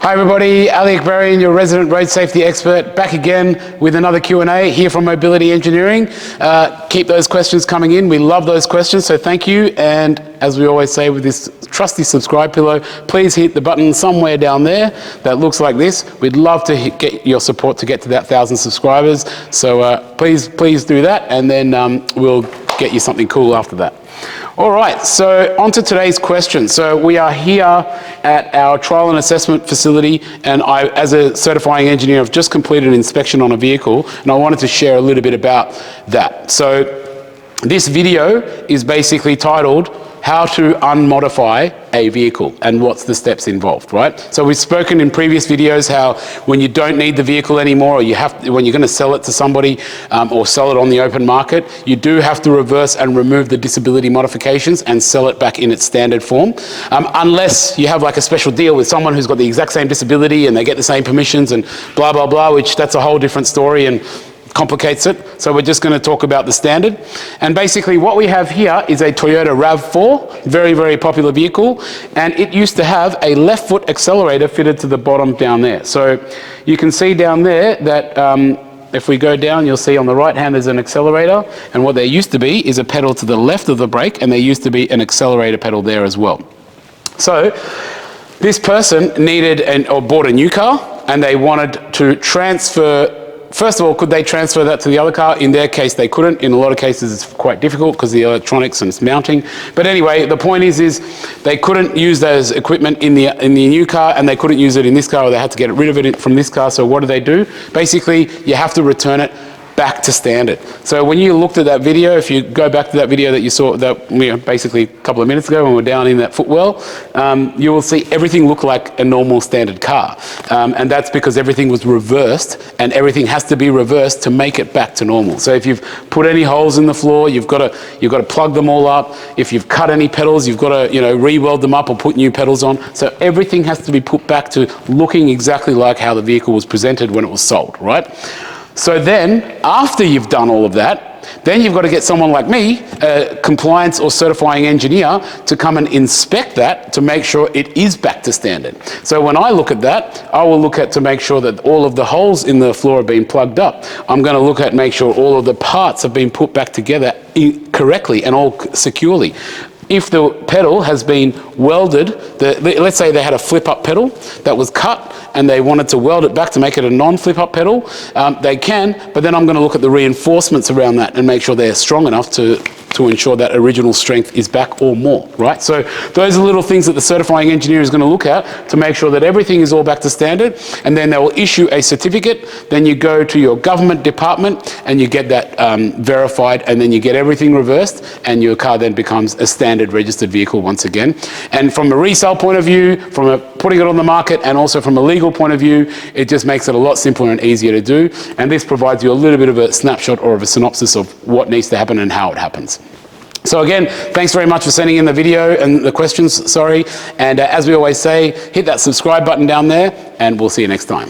Hi everybody, Ali Akbarian, your resident road safety expert, back again with another Q&A here from Mobility Engineering. Keep those questions coming in. We love those questions, so thank you. And as we always say with this trusty subscribe pillow, please hit the button somewhere down there that looks like this. We'd love to get your support to get to that 1,000 subscribers. So please do that, and then we'll get you something cool after that. All right, so on to today's question. So we are here at our trial and assessment facility, and I, as a certifying engineer, have just completed an inspection on a vehicle, and I wanted to share a little bit about that. So this video is basically titled, How to Unmodify a Vehicle and what's the steps involved, right? So we've spoken in previous videos how when you don't need the vehicle anymore, or when you're going to sell it to somebody or sell it on the open market, you do have to reverse and remove the disability modifications and sell it back in its standard form. Unless you have like a special deal with someone who's got the exact same disability and they get the same permissions and blah, blah, blah, which that's a whole different story and complicates it. So we're just going to talk about the standard. And basically what we have here is a Toyota RAV4, very, very popular vehicle. And it used to have a left foot accelerator fitted to the bottom down there. So you can see down there that if we go down, you'll see on the right hand there's an accelerator. And what there used to be is a pedal to the left of the brake, and there used to be an accelerator pedal there as well. So this person needed or bought a new car, and they wanted to transfer. First of all, could they transfer that to the other car? In their case, they couldn't. In a lot of cases, it's quite difficult because of the electronics and it's mounting. But anyway, the point is they couldn't use those equipment in the new car, and they couldn't use it in this car, or they had to get rid of it from this car. So what do? Basically, you have to return it back to standard. So when you looked at that video, if you go back to that video that you saw basically a couple of minutes ago when we're down in that footwell, you will see everything look like a normal standard car. And that's because everything was reversed, and everything has to be reversed to make it back to normal. So if you've put any holes in the floor, you've got to plug them all up. If you've cut any pedals, you've got to re-weld them up or put new pedals on. So everything has to be put back to looking exactly like how the vehicle was presented when it was sold, right? So then, after you've done all of that, then you've got to get someone like me, a compliance or certifying engineer, to come and inspect that to make sure it is back to standard. So when I look at that, I will look at to make sure that all of the holes in the floor have been plugged up. I'm going to look at make sure all of the parts have been put back together correctly and all securely. If the pedal has been welded, let's say they had a flip-up pedal that was cut and they wanted to weld it back to make it a non-flip-up pedal, they can, but then I'm going to look at the reinforcements around that and make sure they're strong enough to ensure that original strength is back or more, right? So those are little things that the certifying engineer is going to look at to make sure that everything is all back to standard, and then they will issue a certificate. Then you go to your government department and you get that verified, and then you get everything reversed, and your car then becomes a standard registered vehicle once again. And from a resale point of view, from putting it on the market, and also from a legal point of view, it just makes it a lot simpler and easier to do. And this provides you a little bit of a snapshot or of a synopsis of what needs to happen and how it happens. So again, thanks very much for sending in the video and the questions, sorry. And as we always say, hit that subscribe button down there, and we'll see you next time.